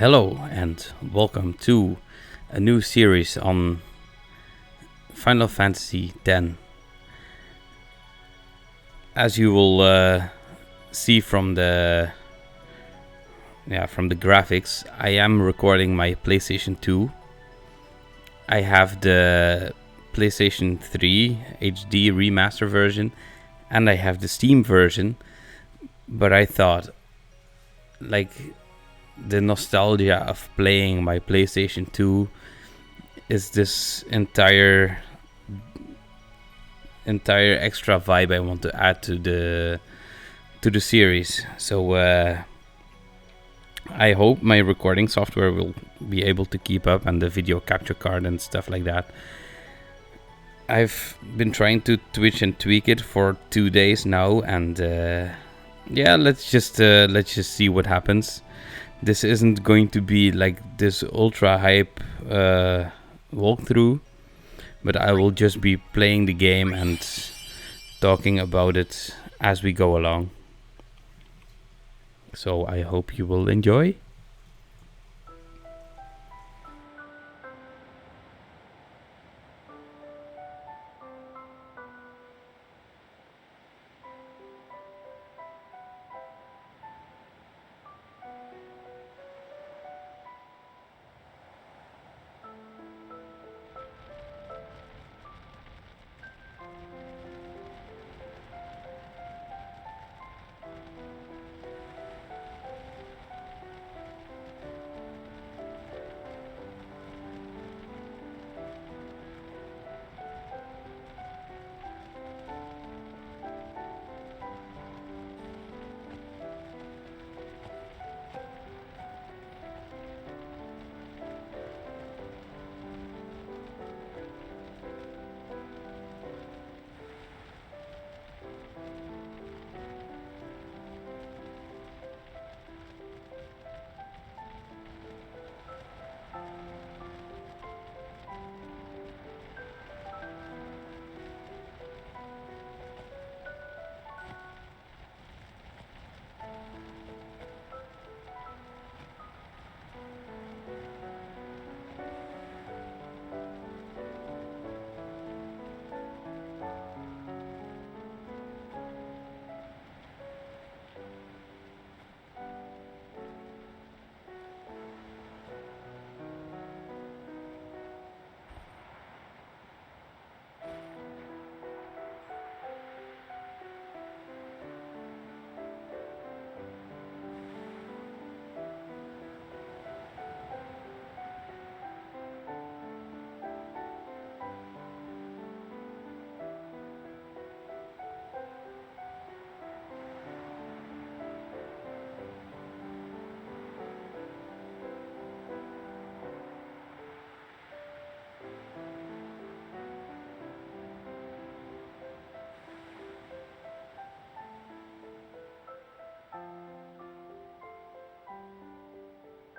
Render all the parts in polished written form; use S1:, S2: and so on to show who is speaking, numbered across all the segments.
S1: Hello and welcome to a new series on Final Fantasy X. As you will see from the graphics, I am recording my PlayStation 2. I have the PlayStation 3 HD remaster version and I have the Steam version, but I thought, like, the nostalgia of playing my PlayStation 2 is this entire extra vibe I want to add to the series. So I hope my recording software will be able to keep up, and the video capture card and stuff like that. I've been trying to twitch and tweak it for 2 days now, and let's just see what happens. This isn't going to be like this ultra hype walkthrough, but I will just be playing the game and talking about it as we go along. So I hope you will enjoy.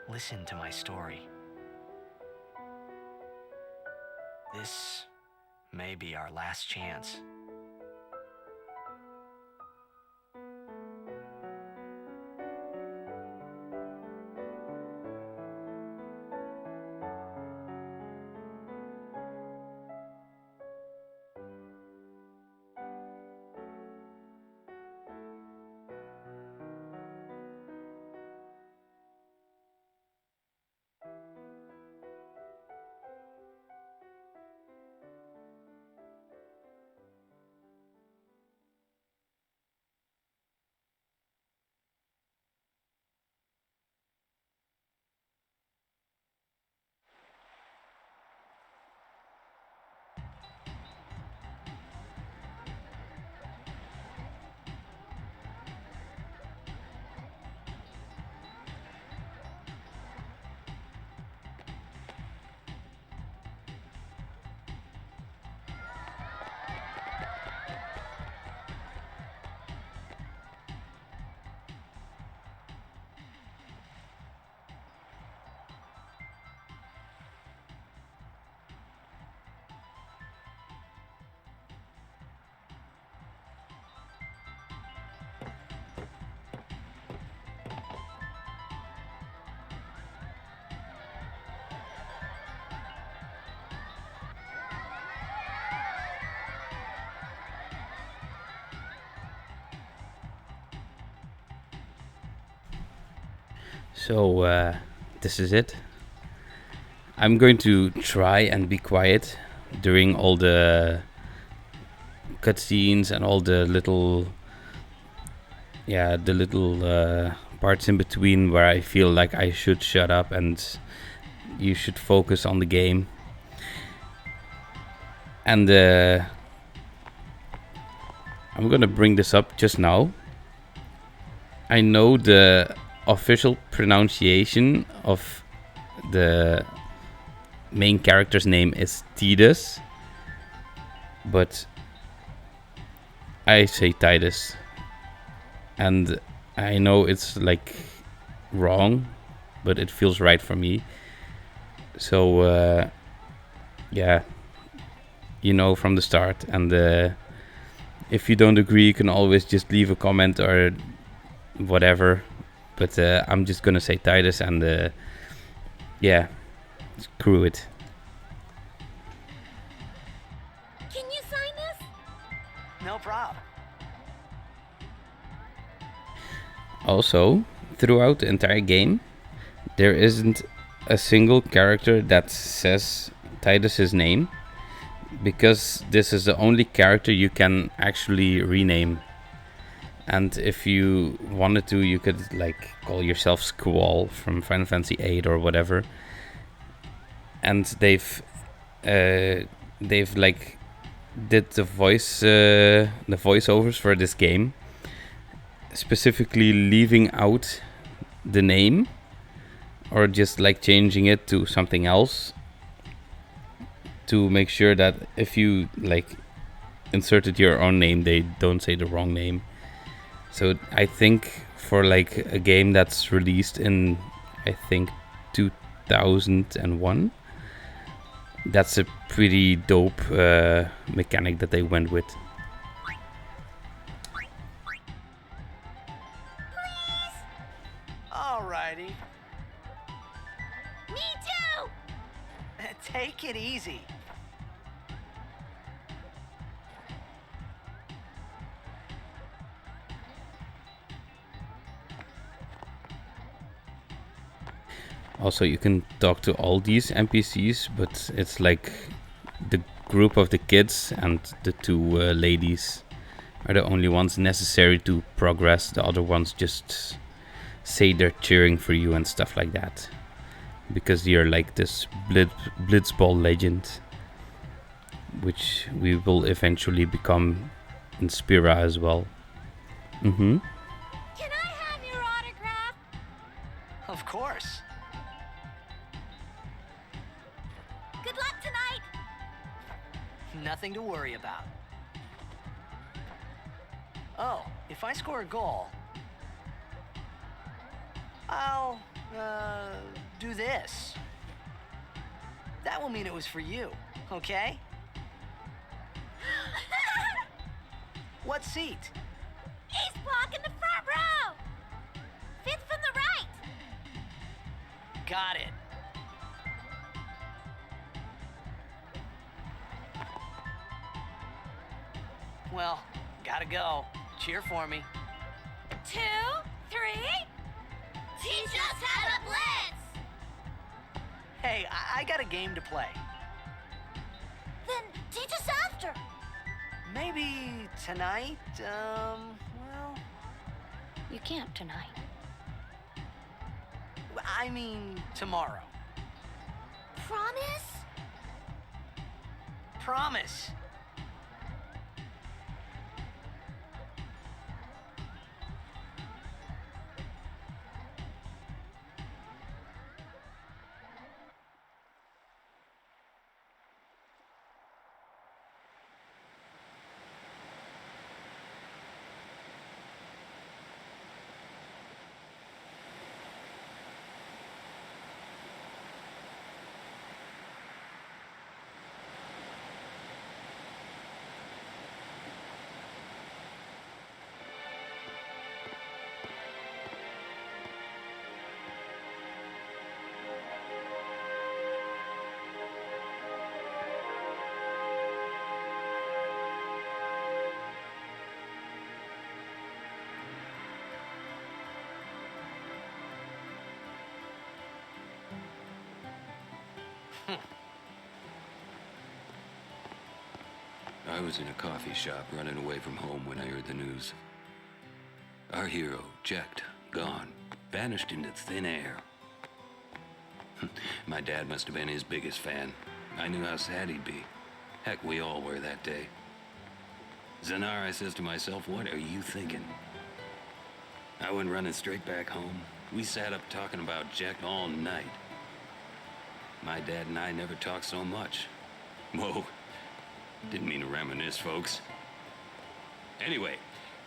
S2: Listen to my story. This may be our last chance.
S1: So this is it. I'm going to try and be quiet during all the cutscenes and all the little parts in between where I feel like I should shut up and you should focus on the game. And I'm gonna bring this up just now. I know the official pronunciation of the main character's name is Tidus, but I say Titus, and I know it's like wrong, but it feels right for me. So yeah, you know from the start. And if you don't agree, you can always just leave a comment or whatever. But I'm just gonna say Titus, and yeah, screw it.
S3: Can you sign this?
S2: No problem.
S1: Also, throughout the entire game, there isn't a single character that says Titus's name, because this is the only character you can actually rename. And if you wanted to, you could like call yourself Squall from Final Fantasy VIII or whatever. And they've like did the voiceovers for this game, specifically leaving out the name or just like changing it to something else to make sure that if you like inserted your own name, they don't say the wrong name. So I think for like a game that's released in, I think, 2001, that's a pretty dope mechanic that they went with.
S2: Alrighty.
S3: Me too!
S2: Take it easy.
S1: Also, you can talk to all these NPCs, but it's like the group of the kids and the two ladies are the only ones necessary to progress. The other ones just say they're cheering for you and stuff like that, because you're like this Blitzball legend, which we will eventually become in Spira as well.
S3: Can I have your autograph?
S2: Of course.
S3: Good luck tonight!
S2: Nothing to worry about. Oh, if I score a goal, I'll, do this. That will mean it was for you, okay? What seat?
S3: Ace block in the front row! Fifth from the right!
S2: Got it. Well, gotta go. Cheer for me.
S3: 2, 3... Teach us how to blitz!
S2: Hey, I got a game to play.
S3: Then teach us after.
S2: Maybe tonight, well,
S3: You can't tonight.
S2: I mean tomorrow.
S3: Promise?
S2: Promise.
S4: I was in a coffee shop running away from home when I heard the news. Our hero, checked, gone, vanished into thin air. My dad must have been his biggest fan. I knew how sad he'd be. Heck, we all were that day. Zanar, I says to myself, what are you thinking? I went running straight back home. We sat up talking about Jack all night. My dad and I never talked so much. Whoa. Didn't mean to reminisce, folks. Anyway,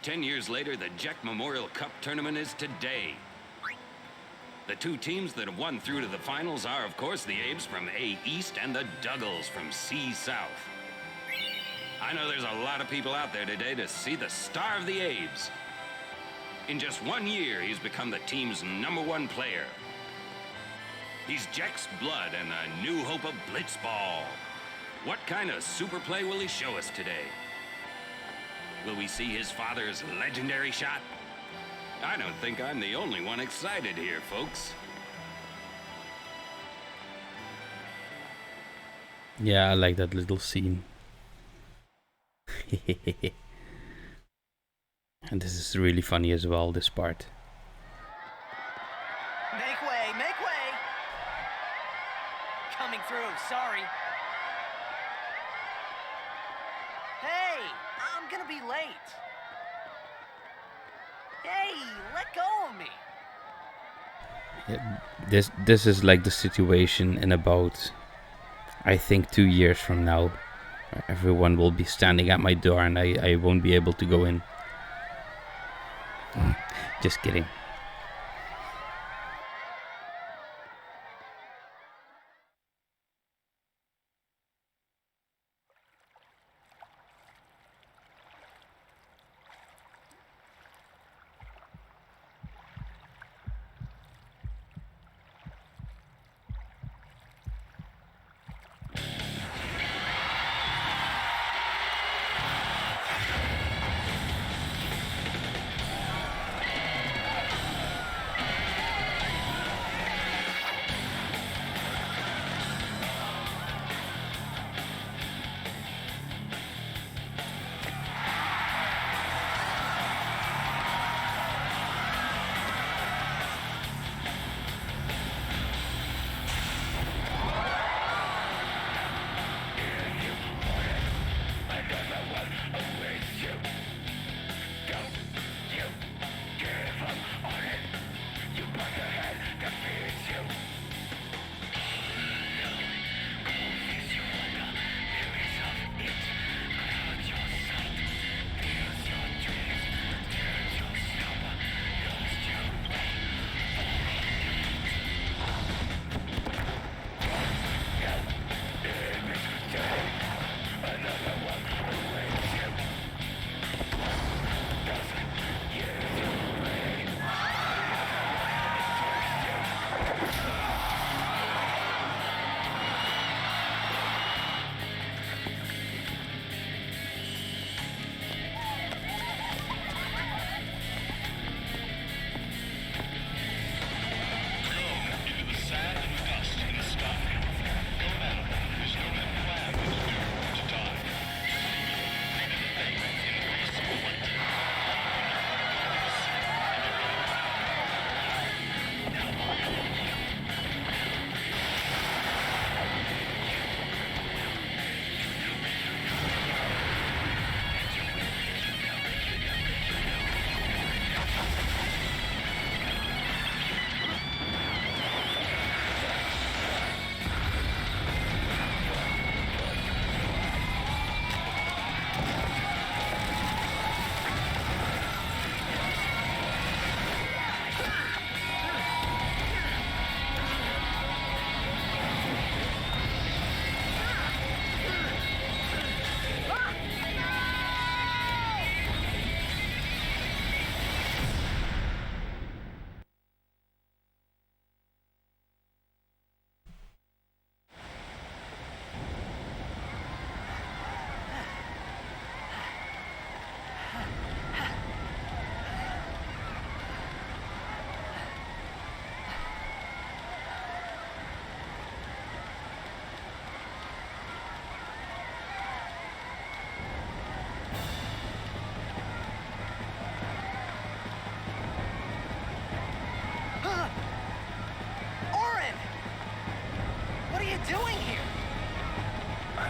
S4: 10 years later, the Jack Memorial Cup tournament is today. The two teams that have won through to the finals are, of course, the Abes from A East and the Duggles from C South. I know there's a lot of people out there today to see the star of the Abes. In just 1 year, he's become the team's #1 player. He's Jack's blood and the new hope of Blitzball. What kind of super play will he show us today? Will we see his father's legendary shot? I don't think I'm the only one excited here, folks.
S1: Yeah, I like that little scene. And this is really funny as well, this part.
S2: Make way, make way! Coming through, sorry. Hey, I'm gonna be late. Hey, let go of me.
S1: Yeah, this is like the situation in about, I think, 2 years from now. Everyone will be standing at my door and I won't be able to go in. Just kidding.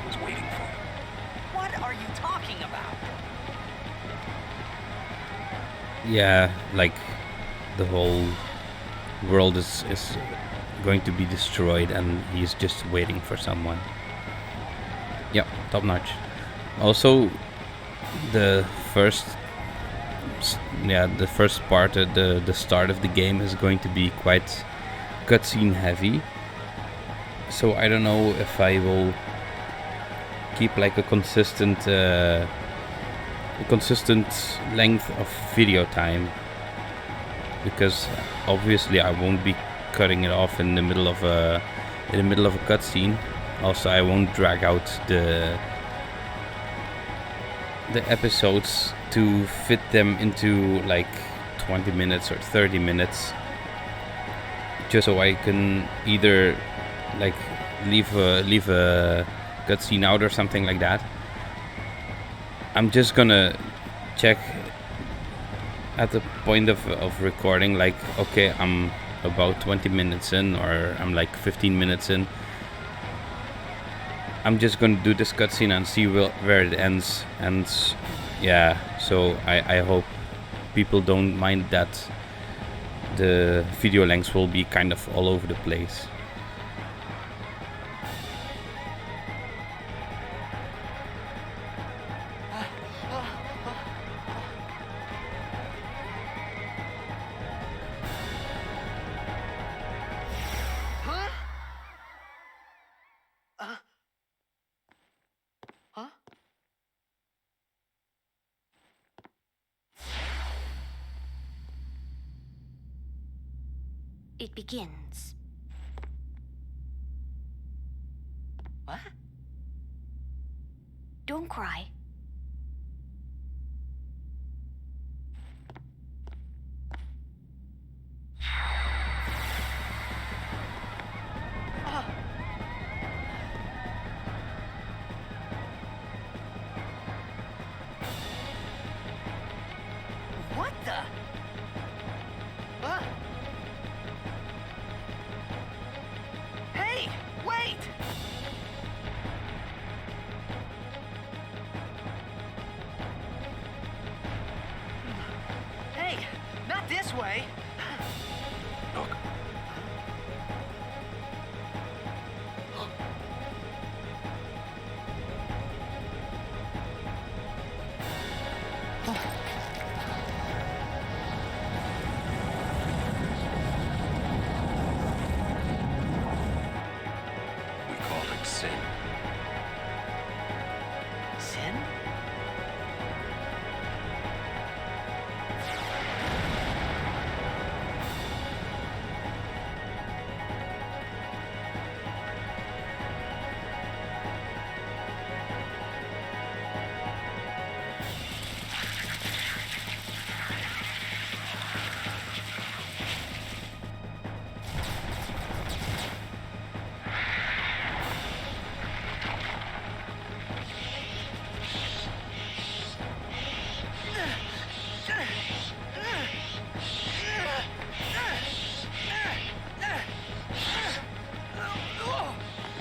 S4: I was waiting for.
S2: What are you talking about?
S1: Yeah, like the whole world is going to be destroyed and he's just waiting for someone. Yep, top notch. Also, the first part, the start of the game is going to be quite cutscene heavy. So I don't know if I will keep like a consistent length of video time, because obviously I won't be cutting it off in the middle of a cutscene. Also, I won't drag out the episodes to fit them into like 20 minutes or 30 minutes, just so I can either like leave a cutscene out or something like that. I'm just gonna check at the point of recording, like, okay, I'm about 20 minutes in, or I'm like 15 minutes in. I'm just gonna do this cutscene and see where it ends. And yeah, so I hope people don't mind that the video lengths will be kind of all over the place.
S3: It begins.
S2: What?
S3: Don't cry.
S2: What the? Hey, wait! Hey, not this way.
S4: Look. We called it sin.
S2: Sin?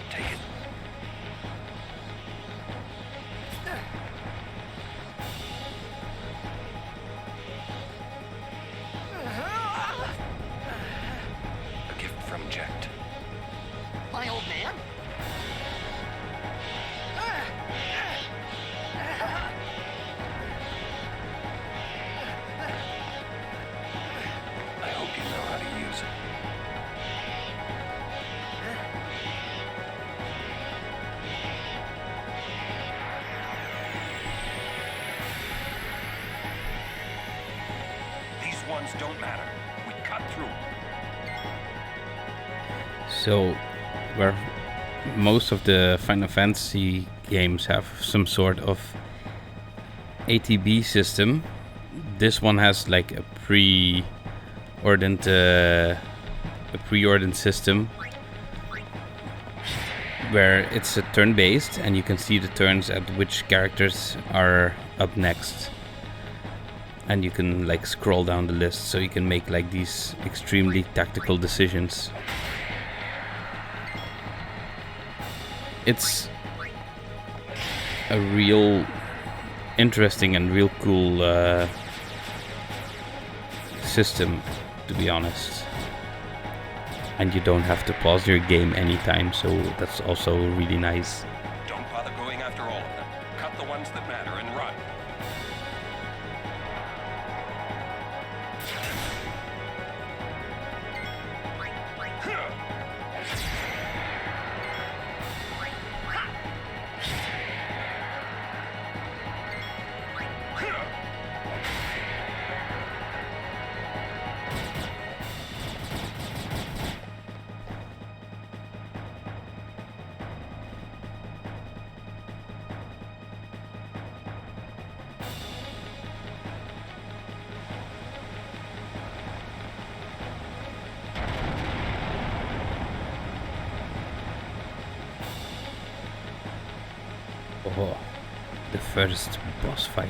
S4: Take it. A gift from Jet.
S2: My old man?
S4: I hope you know how to use it. These ones don't matter. We cut through.
S1: So, where most of the Final Fantasy games have some sort of ATB system, this one has like a preordained system where it's a turn-based, and you can see the turns at which characters are up next, and you can like scroll down the list, so you can make like these extremely tactical decisions. a real interesting and real cool system, to be honest. And you don't have to pause your game anytime, so that's also really nice.
S5: Don't bother going after all of them. Cut the ones that matter and run.
S1: Oh, the first boss fight.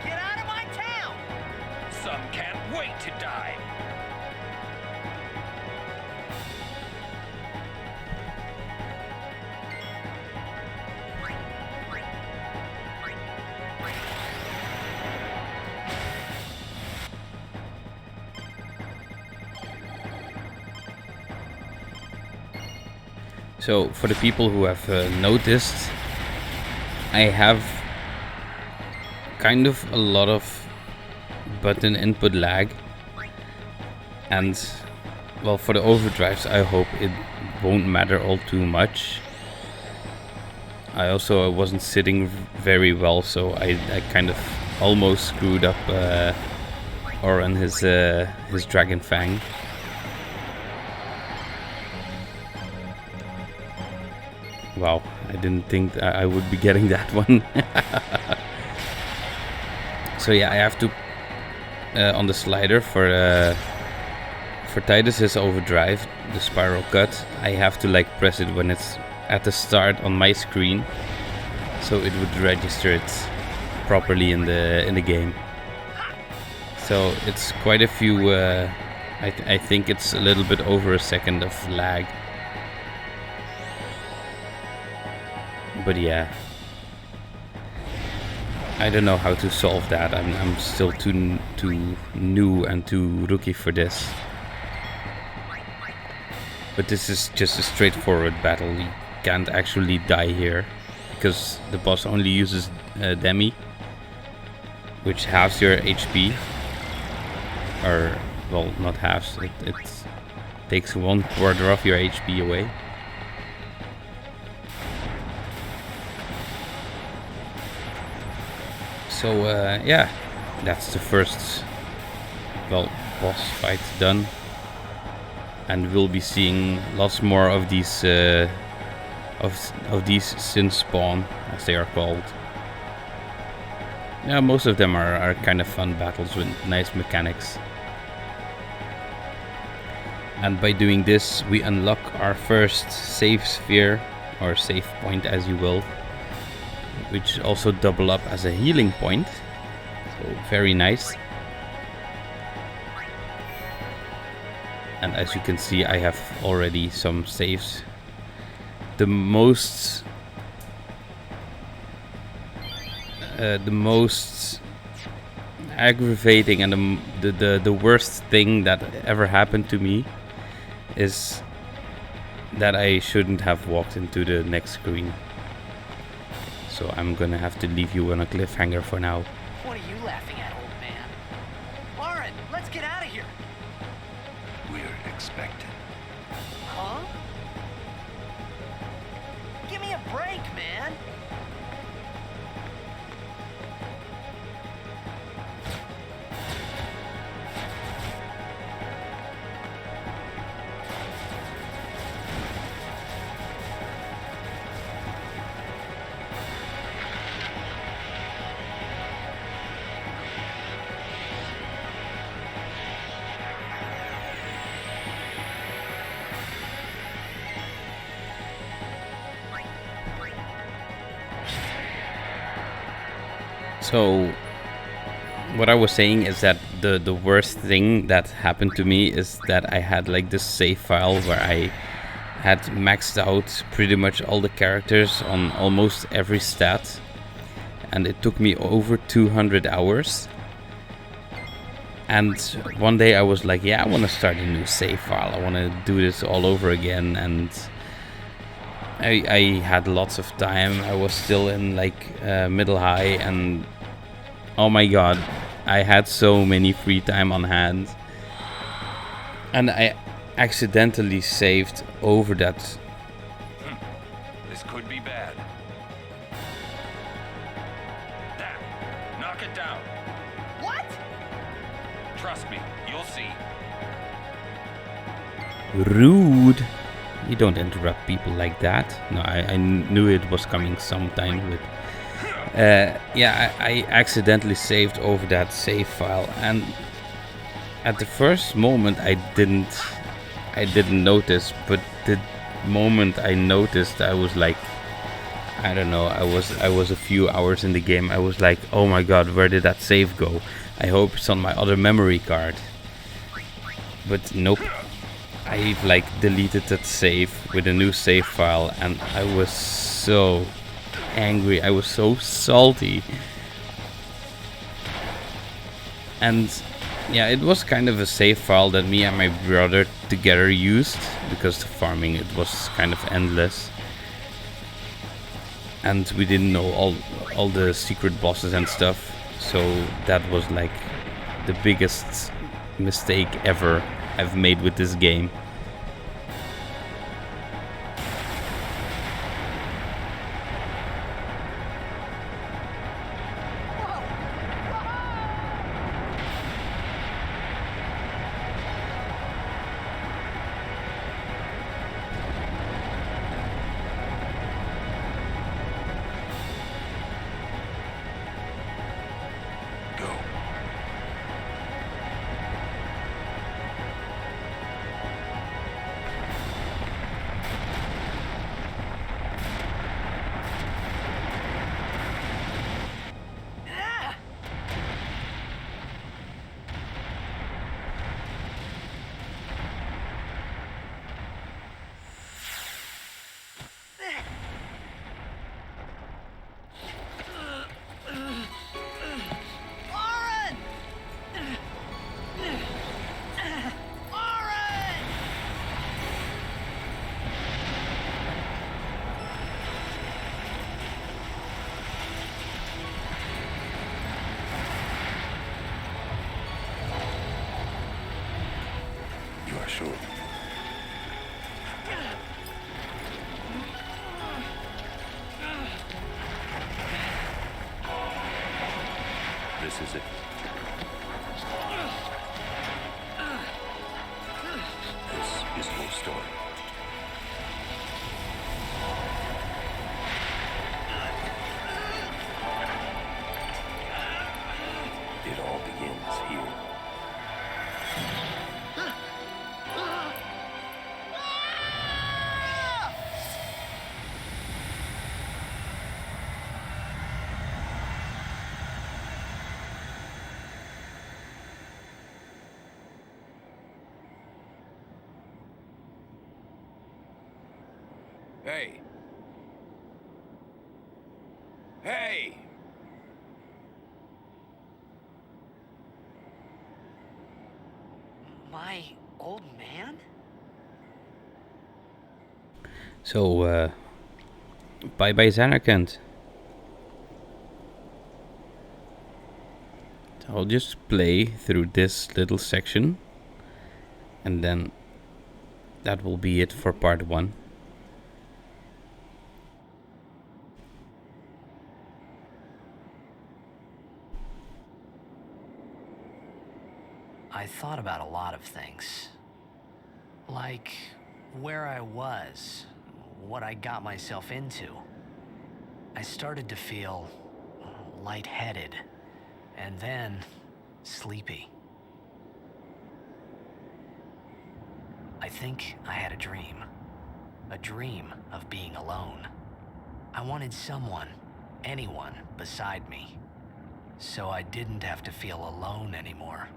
S2: Get out of my town!
S5: Some can't wait to die.
S1: So, for the people who have noticed, I have kind of a lot of button input lag. And, well, for the overdrives, I hope it won't matter all too much. I also wasn't sitting very well, so I kind of almost screwed up Oren his Dragon Fang. Wow, I didn't think I would be getting that one. So yeah, I have to on the slider for Titus's overdrive, the spiral cut. I have to like press it when it's at the start on my screen, so it would register it properly in the game. So it's quite a few. I think it's a little bit over a second of lag. But yeah, I don't know how to solve that. I'm still too new and too rookie for this. But this is just a straightforward battle. You can't actually die here because the boss only uses Demi, which halves your HP. Or, well, not halves. It takes 1/4 of your HP away. So yeah, that's the first, well, boss fight done, and we'll be seeing lots more of these sin spawn, as they are called. Yeah, most of them are kind of fun battles with nice mechanics. And by doing this, we unlock our first save sphere, or save point as you will, which also double up as a healing point, so very nice. And as you can see, I have already some saves. The most aggravating and the worst thing that ever happened to me is that I shouldn't have walked into the next screen. So I'm gonna have to leave you on a cliffhanger for now.
S2: What are you laughing at, old man? Oren, let's get out of here.
S5: We're expected.
S2: Huh? Give me a break, man.
S1: So what I was saying is that the worst thing that happened to me is that I had like this save file where I had maxed out pretty much all the characters on almost every stat, and it took me over 200 hours. And one day I was like, yeah, I want to start a new save file, I want to do this all over again. And I had lots of time. I was still in like middle high, and oh my god, I had so many free time on hand, and I accidentally saved over that.
S5: This could be bad. That. Knock it down.
S2: What?
S5: Trust me, you'll see.
S1: Rude. You don't interrupt people like that. No, I knew it was coming sometime with... yeah, I accidentally saved over that save file, and at the first moment I didn't notice, but the moment I noticed, I was like, I don't know, I was a few hours in the game. I was like, oh my god, where did that save go? I hope it's on my other memory card. But nope. I like deleted that save with a new save file, and I was so angry. I was so salty. And yeah, it was kind of a save file that me and my brother together used, because the farming, it was kind of endless. And we didn't know all the secret bosses and stuff. So that was like the biggest mistake ever I've made with this game.
S5: Sure. This is it. This is your story. It all begins here. Hey! Hey!
S2: My old man?
S1: So, bye bye Zanarkand. I'll just play through this little section, and then that will be it for part 1.
S2: I thought about a lot of things. Like where I was, what I got myself into. I started to feel lightheaded, and then sleepy. I think I had a dream of being alone. I wanted someone, anyone beside me. so I didn't have to feel alone anymore.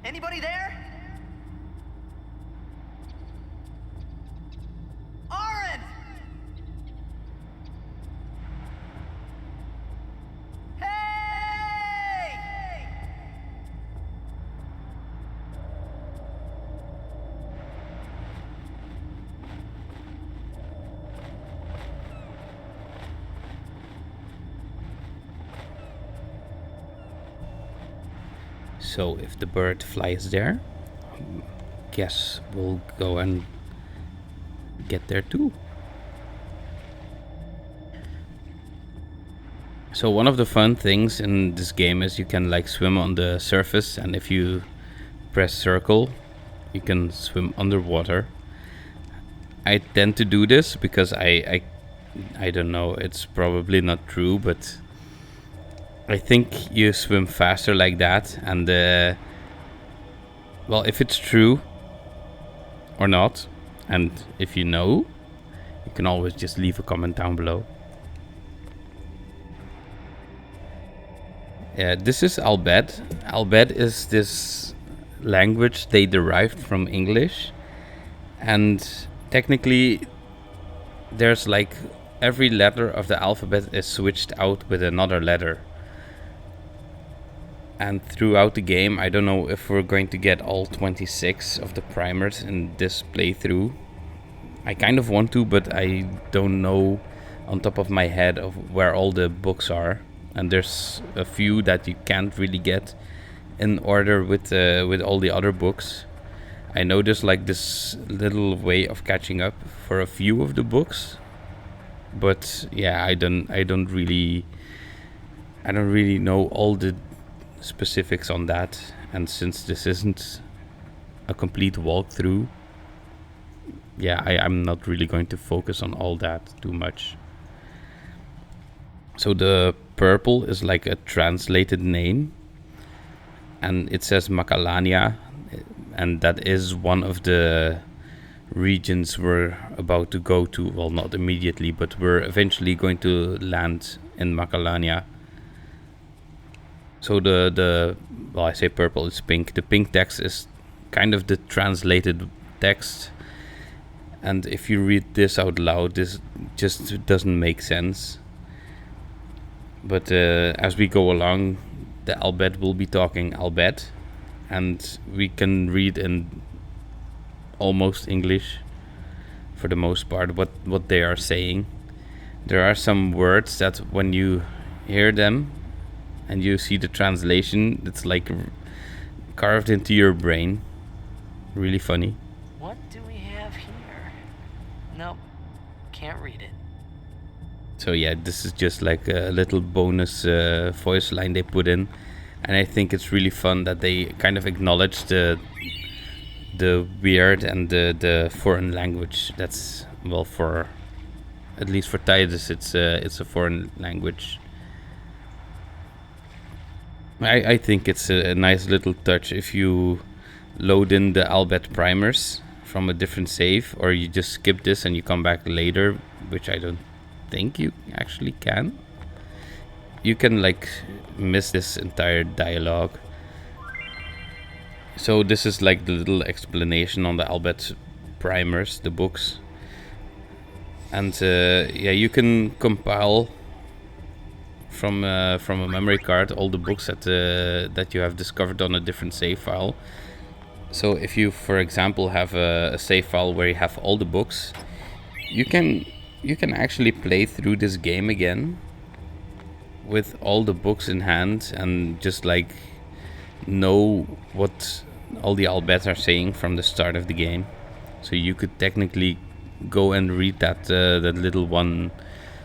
S6: Anybody there? Aaron! Hey!
S1: So if the bird flies there, guess we'll go and get there too. So one of the fun things in this game is you can like swim on the surface, and if you press circle, you can swim underwater. I tend to do this because I don't know, it's probably not true, but I think you swim faster like that. And well, if it's true or not, and if you know, you can always just leave a comment down below. Yeah, this is Albed. Albed is this language they derived from English, and technically there's like every letter of the alphabet is switched out with another letter. And throughout the game, I don't know if we're going to get all 26 of the primers in this playthrough. I kind of want to, but I don't know on top of my head of where all the books are. And there's a few that you can't really get in order with all the other books. I know there's like this little way of catching up for a few of the books, but yeah, I don't really know all the specifics on that. And since this isn't a complete walkthrough, yeah, I'm not really going to focus on all that too much. So the purple is like a translated name, and it says Macalania, and that is one of the regions we're about to go to. Well, not immediately, but we're eventually going to land in Macalania. So well, I say purple, it's pink. The pink text is kind of the translated text, and if you read this out loud, this just doesn't make sense. But as we go along, the Albed will be talking Albed, and we can read in almost English for the most part what they are saying. There are some words that when you hear them and you see the translation, it's like carved into your brain. Really funny.
S2: What do we have here? Nope, can't read it.
S1: So yeah, this is just like a little bonus voice line they put in, and I think it's really fun that they kind of acknowledge the weird and the foreign language. That's, well, for at least for Titus, it's a foreign language. I think it's a nice little touch if you load in the Albed primers from a different save, or you just skip this and you come back later, which I don't think you actually can. You can like miss this entire dialogue. So this is like the little explanation on the Albed primers, the books. And yeah, you can compile from a memory card all the books that you have discovered on a different save file. So if you, for example, have a save file where you have all the books, you can actually play through this game again with all the books in hand and just like know what all the Albeds are saying from the start of the game. So you could technically go and read that that little one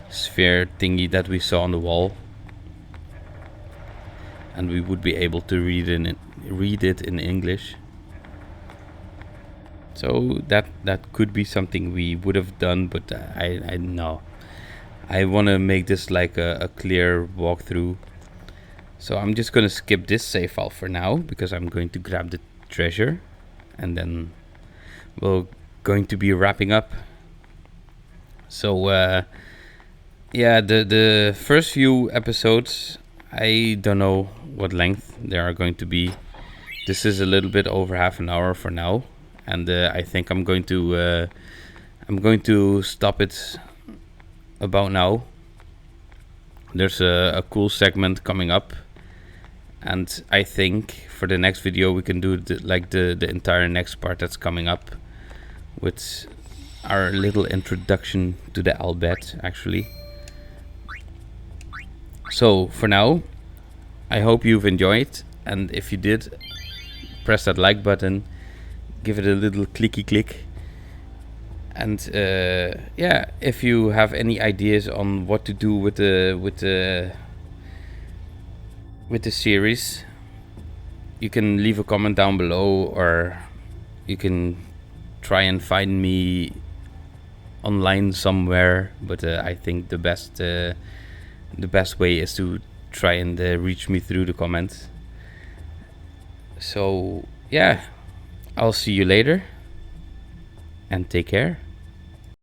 S1: sphere thingy that we saw on the wall, and we would be able to read it in English. So that could be something we would have done, but I know I want to make this like a clear walkthrough. So I'm just gonna skip this save file for now, because I'm going to grab the treasure, and then we're going to be wrapping up. So yeah, the first few episodes, I don't know what length they are going to be. This is a little bit over half an hour for now, and I think I'm going to stop it about now. There's a cool segment coming up, and I think for the next video we can do the entire next part that's coming up, with our little introduction to the alphabet actually. So for now, I hope you've enjoyed, and if you did, press that like button, give it a little clicky click, and yeah, if you have any ideas on what to do with the series, you can leave a comment down below, or you can try and find me online somewhere. But I think the best way is to try and reach me through the comments. So yeah, I'll see you later, and take care.